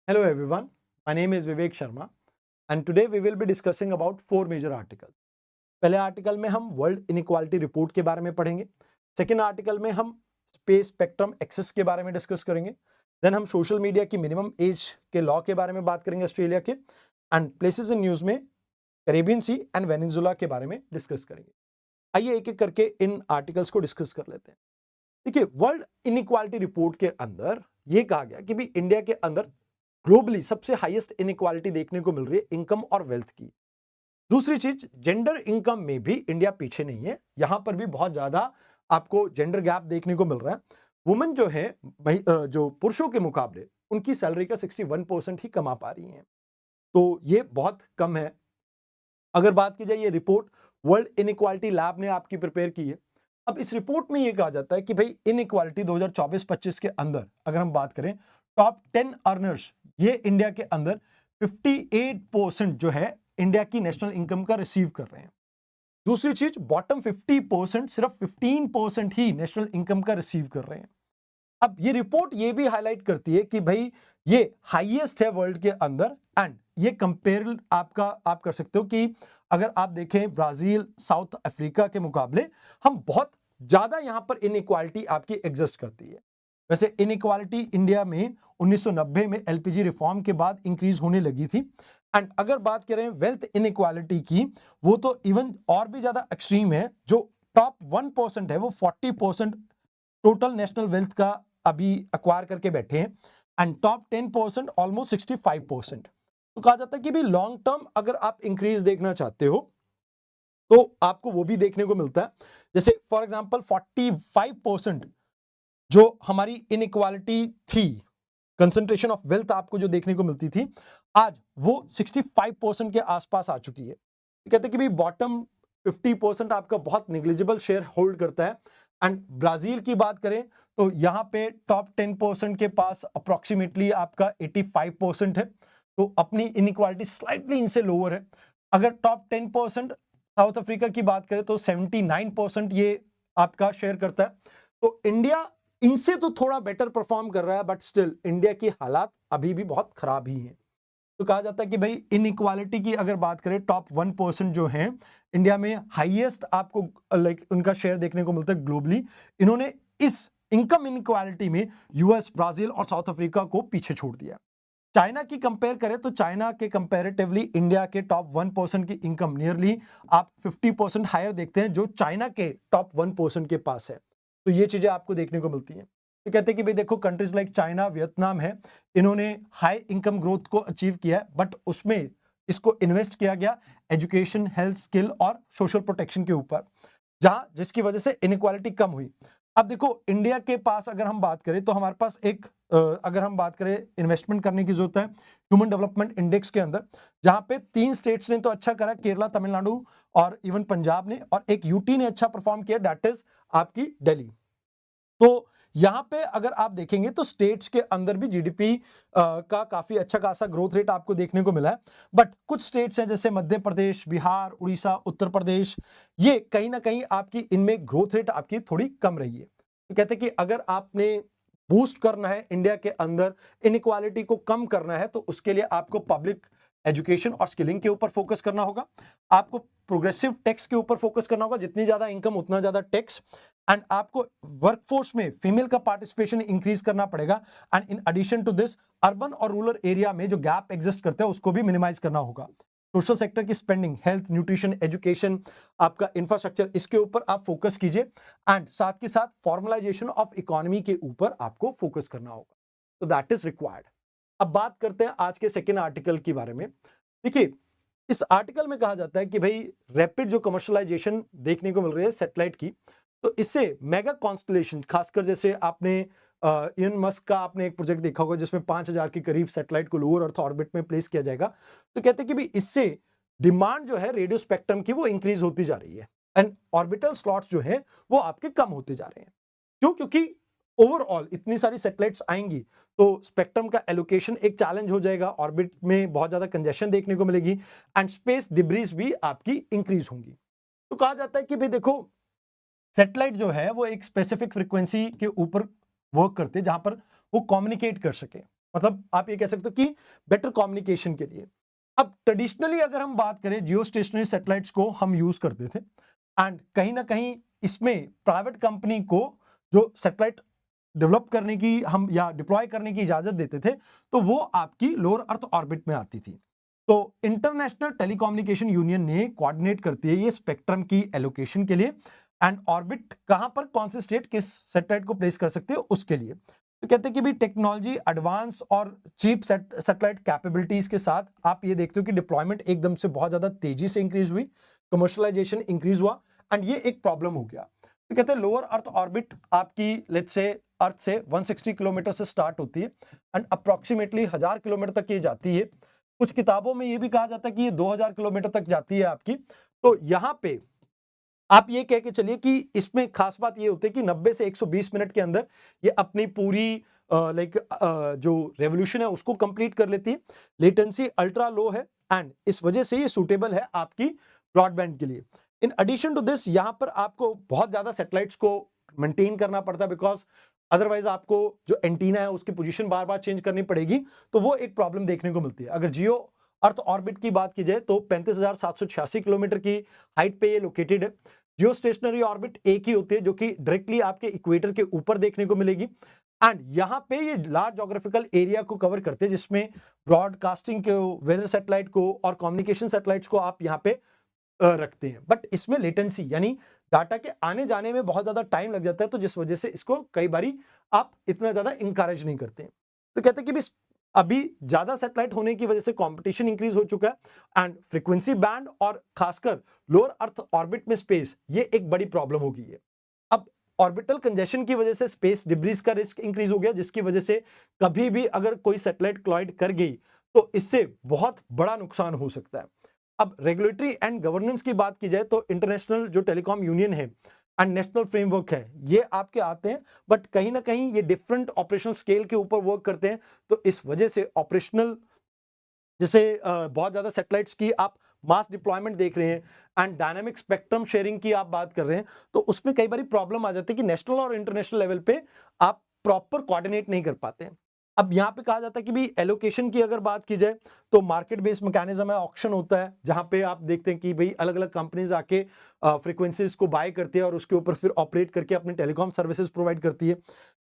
Hello everyone, my name is Vivek Sharma and today we will be discussing about four major articles. पहले article में हम world inequality report के बारे में पढ़ेंगे। सेकेंड आर्टिकल में हम स्पेस स्पेक्ट्रम एक्सेस के बारे में डिस्कस करेंगे। देन हम सोशल मीडिया की मिनिमम एज के लॉ के बारे में बात करेंगे ऑस्ट्रेलिया के, एंड प्लेसेस इन न्यूज में कैरेबियन सी एंड वेनेजुला के बारे में डिस्कस करेंगे। आइए एक एक करके इन आर्टिकल्स को डिस्कस कर लेते हैं। देखिए, वर्ल्ड इनइक्वालिटी रिपोर्ट के अंदर यह कहा गया कि भी इंडिया के अंदर ग्लोबली सबसे हाईएस्ट इनइक्वालिटी देखने को मिल रही है इनकम और वेल्थ की। दूसरी चीज, जेंडर इनकम में भी इंडिया पीछे नहीं है, यहां पर भी बहुत ज्यादा आपको जेंडर गैप देखने को मिल रहा है। वुमेन जो है जो पुरुषों के मुकाबले उनकी सैलरी का 61% ही कमा पा रही हैं, तो ये बहुत कम है। अगर बात की जाए, ये रिपोर्ट वर्ल्ड इनइक्वालिटी लैब ने आपकी प्रिपेयर की है। अब इस रिपोर्ट में ये कहा जाता है कि भाई इनइक्वालिटी 2024-25 के अंदर अगर हम बात करें, टॉप 10 अर्नर्स ये इंडिया के अंदर 58% जो है इंडिया की नेशनल इनकम का रिसीव कर रहे हैं। दूसरी चीज, बॉटम 50% सिर्फ 15% ही नेशनल इनकम का रिसीव कर रहे हैं। अब ये रिपोर्ट ये भी हाईलाइट करती है कि भाई ये हाईएस्ट है वर्ल्ड के अंदर, एंड ये कंपेयर आप कर सकते हो कि अगर आप देखें ब्राजील, साउथ अफ्रीका के मुकाबले हम बहुत ज्यादा यहां पर इनइक्वालिटी आपकी एग्जिस्ट करती है। वैसे इनइक्वालिटी इंडिया में 1990 में एलपीजी रिफॉर्म के बाद इंक्रीज होने लगी थी, एंड अगर बात करें वेल्थ इनइक्वालिटी की, वो तो इवन और भी ज्यादा एक्सट्रीम है। जो टॉप 1% है वो 40% टोटल नेशनल वेल्थ का अभी अक्वायर करके बैठे हैं, एंड टॉप 10% ऑलमोस्ट 65%। तो कहा जाता है कि भी लॉन्ग टर्म अगर आप इंक्रीज देखना चाहते हो तो आपको वो भी देखने को मिलता है। जैसे फॉर एग्जांपल 45% जो हमारी इनइक्वालिटी थी, कंसंट्रेशन ऑफ वेल्थ आपको जो देखने को मिलती थी, आज वो 65% के आसपास आ चुकी है। तो कहते हैं कि भाई बॉटम 50% आपका बहुत निग्लिजिबल शेयर होल्ड करता है। एंड ब्राजील की बात करें तो यहां पे टॉप 10% के पास अप्रोक्सीमेटली आपका 85% है, तो अपनी इनइक्वालिटी स्लाइटली इनसे लोअर है। अगर टॉप 10% साउथ अफ्रीका की बात करें तो 79% ये आपका शेयर करता है। तो इंडिया इनसे तो थोड़ा बेटर परफॉर्म कर रहा है, बट स्टिल इंडिया की हालात अभी भी बहुत खराब ही हैं। तो कहा जाता है कि भाई इनइक्वालिटी की अगर बात करें, टॉप 1% जो है इंडिया में हाईएस्ट आपको लाइक उनका शेयर देखने को मिलता है ग्लोबली। इन्होंने इस इनकम इनइक्वालिटी में यूएस, ब्राजील और साउथ अफ्रीका को पीछे छोड़ दिया। चाइना की कंपेयर करें तो चाइना के कंपैरेटिवली इंडिया के टॉप 1% की इनकम नियरली आप 50% हायर देखते हैं जो चाइना के टॉप 1% के पास है। तो ये चीजें आपको देखने को मिलती हैं। तो कहते हैं कि भाई देखो, कंट्रीज लाइक चाइना, वियतनाम है, इन्होंने हाई इनकम ग्रोथ को अचीव किया है, बट उसमें इसको इन्वेस्ट किया गया एजुकेशन, हेल्थ, स्किल और सोशल प्रोटेक्शन के ऊपर, जहां जिसकी वजह से इनइक्वालिटी कम हुई। अब देखो, इंडिया के पास अगर हम बात करें तो हमारे पास एक अगर हम बात करें इन्वेस्टमेंट करने की जरूरत है ह्यूमन डेवलपमेंट इंडेक्स के अंदर, जहां पे 3 स्टेट्स ने तो अच्छा करा, केरला, तमिलनाडु और इवन पंजाब ने, और एक यूटी ने अच्छा परफॉर्म किया, दैट इज आपकी दिल्ली। तो यहां पे अगर आप देखेंगे तो स्टेट्स के अंदर भी जीडीपी का काफी अच्छा खासा ग्रोथ रेट आपको देखने को मिला है। बट कुछ स्टेट्स हैं जैसे मध्य प्रदेश, बिहार, उड़ीसा, उत्तर प्रदेश, ये कहीं ना कहीं आपकी इनमें ग्रोथ रेट आपकी थोड़ी कम रही है। तो कहते हैं कि अगर आपने बूस्ट करना है इंडिया के अंदर, इनइक्वालिटी को कम करना है, तो उसके लिए आपको पब्लिक एजुकेशन और स्किलिंग के ऊपर फोकस करना होगा। आपको प्रोग्रेसिव टैक्स के ऊपर फोकस करना होगा, जितनी ज्यादा इनकम उतना ज्यादा टैक्स, एंड आपको वर्कफोर्स में फीमेल का पार्टिसिपेशन इंक्रीज करना पड़ेगा। And in addition to this, urban और रूरल एरिया में जो गैप एग्जिस्ट करते हैं उसको भी मिनिमाइज करना होगा। सोशल सेक्टर की स्पेंडिंग, हेल्थ, न्यूट्रिशन, एजुकेशन, आपका इंफ्रास्ट्रक्चर, इसके ऊपर आप फोकस कीजिए, एंड साथ के साथ फॉर्मलाइजेशन ऑफ इकोनॉमी के ऊपर आपको फोकस करना होगा। तो दैट इज रिक्वायर्ड। अब बात करते हैं आज के सेकेंड आर्टिकल के बारे में। देखिए, इस आर्टिकल में कहा जाता है कि भाई रैपिड जो कमर्शलाइजेशन देखने को मिल रही है सैटेलाइट की, तो इससे मेगा कॉन्स्टलेशन, खासकर जैसे आपने इलन मस्क का आपने एक प्रोजेक्ट देखा होगा जिसमें 5000 के करीब सैटेलाइट को लोअर अर्थ ऑर्बिट में प्लेस किया जाएगा। तो कहते हैं कि भाई इससे डिमांड जो है रेडियो स्पेक्ट्रम की वो इंक्रीज होती जा रही है, एंड ऑर्बिटल स्लॉट्स जो है वो आपके कम होते जा रहे हैं। क्यों? क्योंकि ओवरऑल इतनी सारी सैटेलाइट्स आएंगी तो स्पेक्ट्रम का एलोकेशन एक चैलेंज हो जाएगा, ऑर्बिट में बहुत ज्यादा कंजेशन देखने को मिलेगी, एंड स्पेस डिब्रीज भी आपकी इंक्रीज होंगी। तो कहा जाता है कि भाई देखो, सैटेलाइट जो है वो एक स्पेसिफिक फ्रीक्वेंसी के ऊपर वर्क करते हैं जहां पर वो कम्युनिकेट कर सके। मतलब आप ये कह सकते हो कि बेटर कम्युनिकेशन के लिए। अब ट्रेडिशनली अगर हम बात करें, जियो स्टेशनरी सैटेलाइट्स को हम यूज करते थे, एंड कहीं ना कहीं इसमें प्राइवेट कंपनी को जो सैटेलाइट डेवलप करने की हम या डिप्लॉय करने की इजाजत देते थे, तो वो आपकी लोअर अर्थ ऑर्बिट में आती थी। तो इंटरनेशनल टेलीकम्युनिकेशन यूनियन ने कोऑर्डिनेट करती है ये स्पेक्ट्रम की एलोकेशन के लिए, एंड ऑर्बिट कहां पर कौन से स्टेट किस सैटेलाइट को प्लेस कर सकते हो उसके लिए। तो कहते हैं कि भी टेक्नोलॉजी एडवांस और चीप सैटेलाइट कैपेबिलिटीज के साथ आप ये देखते हो कि डिप्लॉयमेंट एकदम से बहुत ज्यादा तेजी से इंक्रीज हुई, कमर्शलाइजेशन इंक्रीज हुआ, एंड ये एक प्रॉब्लम हो गया। तो कहते हैं लोअर अर्थ ऑर्बिट आपकी लेट्स से अर्थ से 160 किलोमीटर से स्टार्ट होती है एंड अप्रोक्सीमेटली 1000 किलोमीटर तक ये जाती है। कुछ किताबों में ये भी कहा जाता है कि ये 2000 किलोमीटर तक जाती है आपकी। तो यहां पे आप ये कह के चलिए कि इसमें खास बात ये होती है कि 90 से 120 मिनट के अंदर ये अपनी पूरी जो रेवोल्यूशन है उसको कंप्लीट कर लेती है। लेटेंसी अल्ट्रा लो है एंड इस वजह से ये सूटेबल है आपकी ब्रॉडबैंड के लिए। इन एडिशन टू दिस यहां पर आपको बहुत ज्यादा सैटेलाइट्स को मेंटेन करना पड़ता है, बिकॉज अदरवाइज आपको जो एंटीना है उसकी पोजीशन बार बार चेंज करनी पड़ेगी, तो वो एक प्रॉब्लम देखने को मिलती है। अगर जियो अर्थ ऑर्बिट की बात की जाए तो 35,786 किलोमीटर की हाइट पे ये लोकेटेड है। जियो स्टेशनरी ऑर्बिट एक ही होती है जो कि डायरेक्टली आपके इक्वेटर के ऊपर देखने को मिलेगी, एंड यहां पे ये लार्ज जोग्राफिकल एरिया को कवर करते हैं जिसमें ब्रॉडकास्टिंग को, वेदर सैटेलाइट को और कम्युनिकेशन सैटेलाइट्स को आप यहाँ पे रखते हैं। बट इसमें लेटेंसी यानी डाटा के आने जाने में बहुत ज्यादा टाइम लग जाता है, तो जिस वजह से इसको कई बारी आप इतना ज्यादा इंकरेज नहीं करते हैं। तो कहते हैं कि भी अभी ज्यादा सैटेलाइट होने की वजह से कंपटीशन इंक्रीज हो चुका है एंड फ्रीक्वेंसी बैंड और खासकर लोअर अर्थ ऑर्बिट में स्पेस ये एक बड़ी प्रॉब्लम हो गई है। अब ऑर्बिटल कंजेशन की वजह से स्पेस डिब्रीज का रिस्क इंक्रीज हो गया, जिसकी वजह से कभी भी अगर कोई सैटेलाइट क्लॉइड कर गई तो इससे बहुत बड़ा नुकसान हो सकता है। अब रेगुलेटरी एंड गवर्नेंस की बात की जाए तो इंटरनेशनल जो टेलीकॉम यूनियन है एंड नेशनल फ्रेमवर्क है ये आपके आते हैं, बट कहीं ना कहीं ये डिफरेंट ऑपरेशनल स्केल के ऊपर वर्क करते हैं। तो इस वजह से ऑपरेशनल जैसे बहुत ज्यादा सैटेलाइट्स की आप मास डिप्लॉयमेंट देख रहे हैं एंड डायनामिक स्पेक्ट्रम शेयरिंग की आप बात कर रहे हैं, तो उसमें कई बार प्रॉब्लम आ जाती है कि नेशनल और इंटरनेशनल लेवल पे आप प्रॉपर कोऑर्डिनेट नहीं कर पाते हैं। अब यहाँ पे कहा जाता है कि भी एलोकेशन की अगर बात की जाए तो मार्केट बेस्ड मैकेनिज्म है, ऑक्शन होता है जहां पे आप देखते हैं कि भाई अलग अलग कंपनीज आके फ्रीक्वेंसीज को बाय करती है और उसके ऊपर फिर ऑपरेट करके अपनी टेलीकॉम सर्विसेज प्रोवाइड करती है।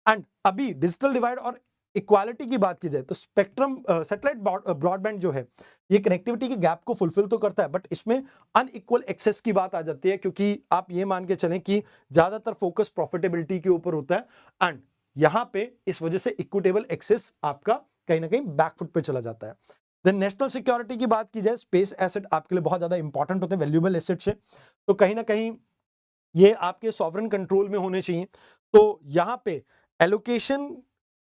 एंड अभी डिजिटल डिवाइड और इक्वालिटी की बात की जाए तो स्पेक्ट्रम सैटेलाइट ब्रॉडबैंड जो है ये कनेक्टिविटी के गैप को फुलफिल तो करता है, बट इसमें अनइक्वल एक्सेस की बात आ जाती है, क्योंकि आप ये मान के चलें कि ज्यादातर फोकस प्रॉफिटेबिलिटी के ऊपर होता है एंड यहां पे इस वजह से इक्विटेबल एक्सेस आपका कहीं ना कहीं बैकफुट पे चला जाता है। देन नेशनल सिक्योरिटी की बात की जाए, स्पेस एसेट आपके लिए बहुत ज्यादा इंपॉर्टेंट होते हैं, वैल्यूएबल एसेट्स है, तो कहीं ना कहीं ये आपके सॉवरेन कंट्रोल में होने चाहिए। तो यहां पे एलोकेशन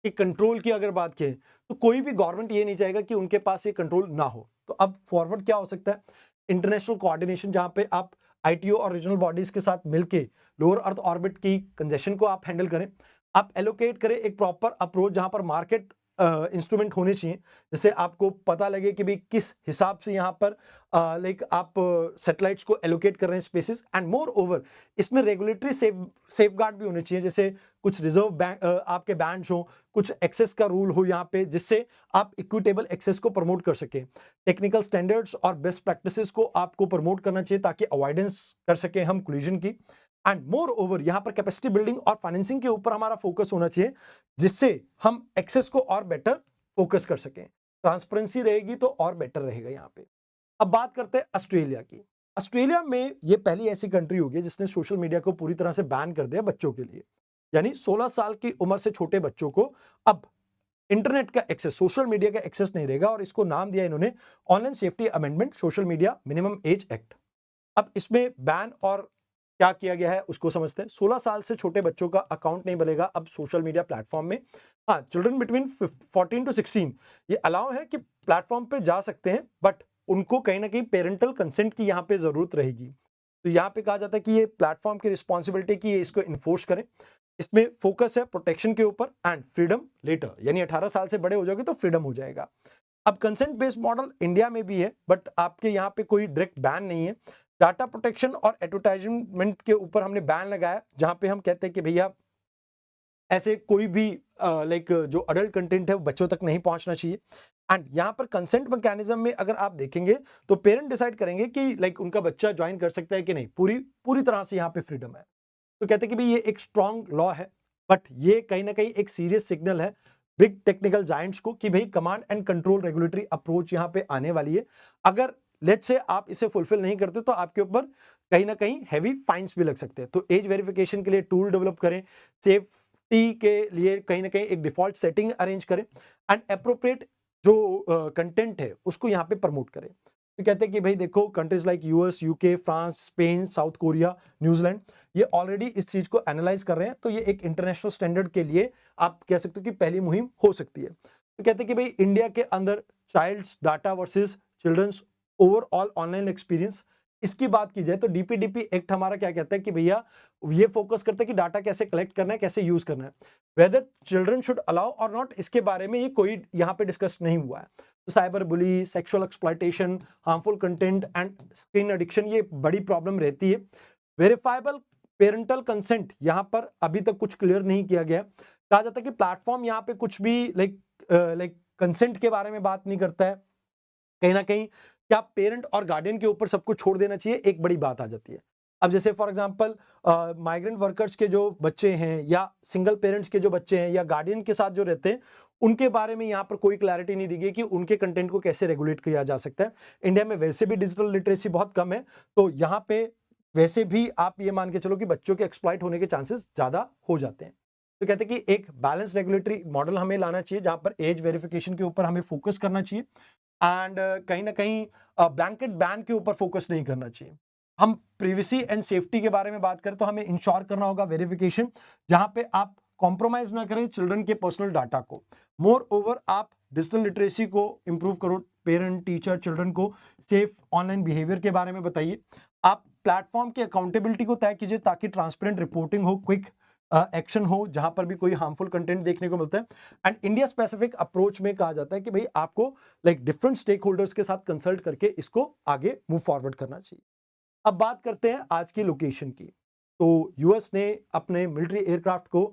कि कंट्रोल की अगर बात करें तो कोई भी गवर्नमेंट ये नहीं चाहेगा कि उनके पास ये कंट्रोल ना हो। तो अब फॉरवर्ड क्या हो सकता है, इंटरनेशनल कोऑर्डिनेशन जहां पे आप आईटीओ और रीजनल बॉडीज के साथ मिलके लोअर अर्थ ऑर्बिट की कंजेशन को आप हैंडल करें, आप एलोकेट करें एक प्रॉपर अप्रोच जहां पर मार्केट इंस्ट्रूमेंट होने चाहिए, जैसे आपको पता लगे कि भाई किस हिसाब से यहाँ पर लाइक आप सैटेलाइट्स को एलोकेट कर रहे हैं स्पेसेस, एंड मोर ओवर इसमें रेगुलेटरी सेफगार्ड भी होने चाहिए, जैसे कुछ रिजर्व बैंक आपके बैंड हो, कुछ एक्सेस का रूल हो यहाँ पे, जिससे आप इक्विटेबल एक्सेस को प्रमोट कर सके। टेक्निकल स्टैंडर्ड्स और बेस्ट प्रैक्टिसेस को आपको प्रमोट करना चाहिए ताकि अवॉइडेंस कर सके हम कोलिजन की। एंड मोर ओवर यहाँ पर कैपेसिटी बिल्डिंग और फाइनेंसिंग के ऊपर हमारा फोकस होना चाहिए, जिससे हम एक्सेस को और बेटर फोकस कर सकें। ट्रांसपेरेंसी रहेगी तो और बेटर रहेगा यहाँ पे। अब बात करते हैं ऑस्ट्रेलिया की। ऑस्ट्रेलिया में ये पहली ऐसी कंट्री होगी जिसने सोशल मीडिया को पूरी तरह से बैन कर दिया बच्चों के लिए, यानी 16 साल की उम्र से छोटे बच्चों को अब इंटरनेट का एक्सेस, सोशल मीडिया का एक्सेस नहीं रहेगा, और इसको नाम दिया इन्होंने online safety amendment social media minimum age act. अब इसमें बैन और क्या किया गया है उसको समझते हैं। 16 साल से छोटे बच्चों का अकाउंट नहीं बनेगा अब सोशल मीडिया प्लेटफॉर्म में। हाँ, चिल्ड्रन बिटवीन 14 टू 16 ये अलाउ है कि प्लेटफॉर्म पे जा सकते हैं, बट उनको कहीं ना कहीं पेरेंटल कंसेंट की यहाँ पे जरूरत रहेगी। तो यहाँ पे कहा जाता है कि ये प्लेटफॉर्म की रिस्पॉन्सिबिलिटी की ये इसको इन्फोर्स करें। इसमें फोकस है प्रोटेक्शन के ऊपर एंड फ्रीडम लेटर, यानी 18 साल से बड़े हो जाओगे तो फ्रीडम हो जाएगा। अब कंसेंट बेस्ड मॉडल इंडिया में भी है, बट आपके यहाँ पे कोई डायरेक्ट बैन नहीं है। डाटा प्रोटेक्शन और एडवर्टाइजमेंट के ऊपर हमने बैन लगाया, जहां पे हम कहते हैं कि भैया ऐसे कोई भी लाइक जो अडल्ट कंटेंट है वो बच्चों तक नहीं पहुंचना चाहिए। एंड यहाँ पर कंसेंट मैकेनिज्म में अगर आप देखेंगे तो पेरेंट डिसाइड करेंगे कि लाइक उनका बच्चा ज्वाइन कर सकता है कि नहीं, पूरी पूरी तरह से यहाँ पे फ्रीडम है। तो कहते हैं कि भाई ये एक स्ट्रॉन्ग लॉ है, बट ये कहीं ना कहीं एक सीरियस सिग्नल है बिग टेक्निकल जायंट्स को कि भाई command and control regulatory approach यहाँ पे आने वाली है। अगर लेट्स से आप इसे फुलफिल नहीं करते तो आपके ऊपर कहीं ना कहीं हैवी फाइन्स भी लग सकते हैं। तो एज वेरिफिकेशन के लिए टूल डेवलप करें, सेफ्टी के लिए कहीं ना कहीं एक डिफॉल्ट सेटिंग अरेंज करें एंड अप्रोप्रिएट जो कंटेंट है उसको यहाँ पे प्रमोट करें। तो कहते हैं कि भाई देखो countries like US, UK, France, Spain, south Korea, New Zealand, ये ऑलरेडी इस चीज को एनालाइज कर रहे हैं। तो ये एक इंटरनेशनल स्टैंडर्ड के लिए आप कह सकते हो कि पहली मुहिम हो सकती है। तो कहते हैं कि भाई इंडिया के अंदर childs data versus childrens overall online experience, इसकी बात की जाए तो डीपीडीपी एक्ट हमारा क्या कहता है कि भैया ये फोकस करता है कि डाटा कैसे कलेक्ट करना है, कैसे यूज करना है। वेदर चिल्ड्रन शुड अलाउ और नॉट, इसके बारे में ये कोई यहाँ पे डिस्कस नहीं हुआ है। तो cyber bully, sexual exploitation, harmful content and screen addiction ये बड़ी प्रॉब्लम रहती है। वेरीफाइबल पेरेंटल कंसेंट यहाँ पर अभी तक कुछ क्लियर नहीं किया गया। कहा जाता है कि प्लेटफॉर्म यहाँ पे कुछ भी लाइक कंसेंट के बारे में बात नहीं करता है। कहीं ना कहीं क्या पेरेंट और गार्डियन के ऊपर सबको छोड़ देना चाहिए, एक बड़ी बात आ जाती है। अब जैसे फॉर एग्जांपल माइग्रेंट वर्कर्स के जो बच्चे हैं या सिंगल पेरेंट्स के जो बच्चे हैं या गार्डियन के साथ जो रहते हैं, उनके बारे में यहाँ पर कोई क्लैरिटी नहीं दी गई कि उनके कंटेंट को कैसे रेगुलेट किया जा सकता है। इंडिया में वैसे भी डिजिटल लिटरेसी बहुत कम है, तो यहाँ पे वैसे भी आप ये मान के चलो कि बच्चों के एक्सप्लॉइट होने के चांसेस ज्यादा हो जाते हैं। तो कहते हैं कि एक बैलेंस रेगुलेटरी मॉडल हमें लाना चाहिए जहां पर एज वेरिफिकेशन के ऊपर हमें फोकस करना चाहिए एंड कहीं ना कहीं ब्लैंकेट बैन के ऊपर फोकस नहीं करना चाहिए। हम प्रिवेसी एंड सेफ्टी के बारे में बात करें तो हमें इंश्योर करना होगा वेरिफिकेशन जहां पे आप कॉम्प्रोमाइज ना करें चिल्ड्रन के पर्सनल डाटा को। मोर ओवर आप डिजिटल लिटरेसी को इंप्रूव करो, पेरेंट, टीचर, चिल्ड्रन को सेफ ऑनलाइन बिहेवियर के बारे में बताइए। आप प्लेटफॉर्म की अकाउंटेबिलिटी को तय कीजिए ताकि ट्रांसपेरेंट रिपोर्टिंग हो, क्विक एक्शन हो जहां पर भी कोई हार्मफुल कंटेंट देखने को मिलता है। एंड इंडिया स्पेसिफिक अप्रोच में कहा जाता है कि भाई आपको लाइक डिफरेंट स्टेक होल्डर्स के साथ कंसल्ट करके इसको आगे मूव फॉरवर्ड करना चाहिए। अब बात करते हैं आज की लोकेशन की। तो यूएस ने अपने मिलिट्री एयरक्राफ्ट को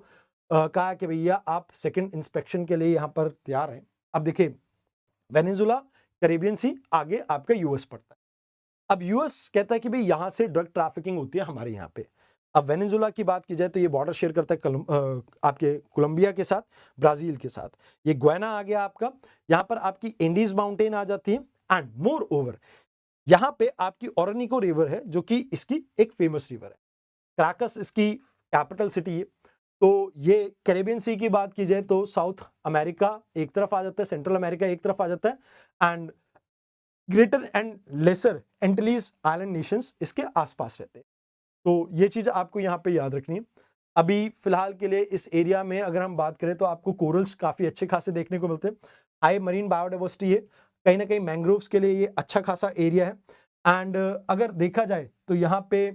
कहा कि भैया आप सेकंड इंस्पेक्शन के लिए यहां पर तैयार हैं। अब देखिए वेनेजुला, कैरेबियन सी, आगे आपका यूएस पड़ता है। अब यूएस कहता है कि भाई यहां से ड्रग ट्रैफिकिंग होती है हमारे यहाँ पे। अब वेनेजुला की बात की जाए तो ये बॉर्डर शेयर करता है आपके कोलंबिया के साथ, ब्राजील के साथ। ये ग्वाना आ गया आपका, यहाँ पर आपकी इंडीज माउंटेन आ जाती है एंड मोर ओवर यहाँ पे आपकी ओरोनिको रिवर है जो कि इसकी एक फेमस रिवर है। क्राकस इसकी कैपिटल सिटी है। तो ये कैरेबियन सी की बात की जाए तो साउथ अमेरिका एक तरफ आ जाता है, सेंट्रल अमेरिका एक तरफ आ जाता है and greater and lesser Antilles island nations इसके आसपास रहते हैं। तो ये चीज आपको यहाँ पे याद रखनी है। अभी फिलहाल के लिए इस एरिया में अगर हम बात करें तो आपको कोरल्स काफी अच्छे खासे देखने को मिलते हैं। हाई मरीन बायोडाइवर्सिटी है, कहीं ना कहीं मैंग्रोव्स के लिए ये अच्छा खासा एरिया है। एंड अगर देखा जाए तो यहाँ पे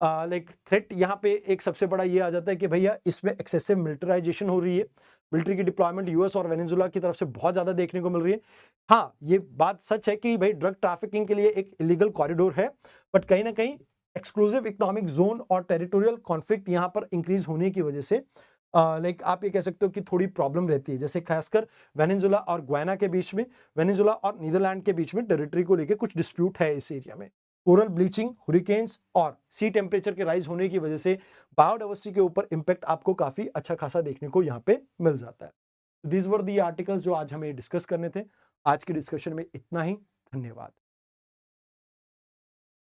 लाइक थ्रेट यहाँ पे एक सबसे बड़ा ये आ जाता है कि भैया इसमें एक्सेसिव मिलिटराइजेशन हो रही है। मिलिट्री की डिप्लॉयमेंट यूएस और वेनेजुला की तरफ से बहुत ज्यादा देखने को मिल रही है। हाँ, ये बात सच है कि भाई ड्रग ट्रैफिकिंग के लिए एक इलीगल कॉरिडोर है, बट कहीं ना कहीं एक्सक्लूसिव इकोनॉमिक जोन और टेरिटोरियल कॉन्फ्लिक्ट यहाँ पर इंक्रीज होने की वजह से लाइक आप ये कह सकते हो कि थोड़ी प्रॉब्लम रहती है। जैसे खासकर वेनेजुला और ग्वाना के बीच में, वेनेजुला और नीदरलैंड के बीच में टेरिटरी को लेकर कुछ डिस्प्यूट है इस एरिया में। कोरल ब्लीचिंग, हुरिकेन्स और सी टेम्परेचर के राइज होने की वजह से बायोडाइवर्सिटी के ऊपर इंपैक्ट आपको काफी अच्छा खासा देखने को यहाँ पे मिल जाता है। दीज वर दी आर्टिकल्स जो आज हमें डिस्कस करने थे। आज के डिस्कशन में इतना ही। धन्यवाद।